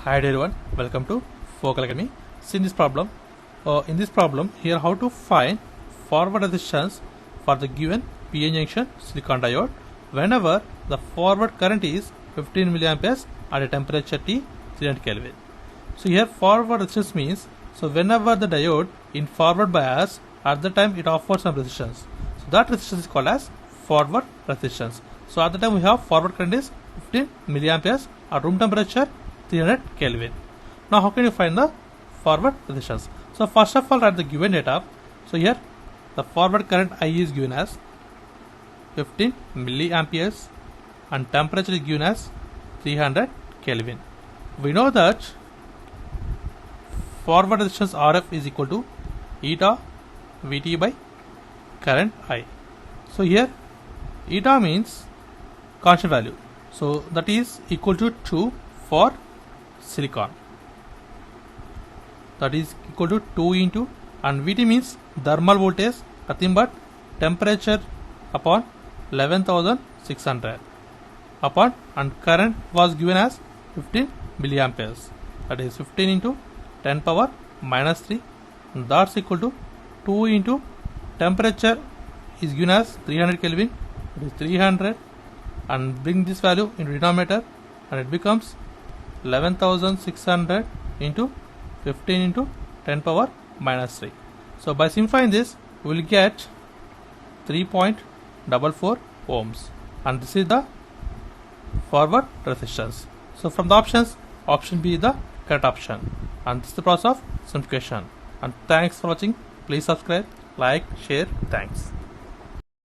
Hi everyone, welcome to Focal Academy. See in this problem, here how to find forward resistance for the given PN junction silicon diode whenever the forward current is 15 milliamperes at a temperature T 300 Kelvin. So here forward resistance means whenever the diode in forward bias, at the time it offers some resistance. So that resistance is called as forward resistance. So at the time we have forward current is 15 milliamperes at room temperature 300 Kelvin. Now how can you find the forward resistance? So first of all, write the given data. So here the forward current I is given as 15 milliamperes and temperature is given as 300 Kelvin. We know that forward resistance RF is equal to eta Vt by current I. So here eta means constant value. So that is equal to 2 for silicon. That is equal to 2 into, and Vt means thermal voltage, nothing but temperature upon 11,600 upon, and current was given as 15 milliamperes. That is 15 into 10 power minus 3, and that's equal to 2 into temperature is given as 300 Kelvin. It is 300, and bring this value into denominator, and it becomes 11,600 into 15 into 10 power minus 3. So by simplifying this, we will get 3.44 ohms, and this is the forward resistance. So from the options, option B is the correct option, and this is the process of simplification. And thanks for watching. Please subscribe, like, share. Thanks.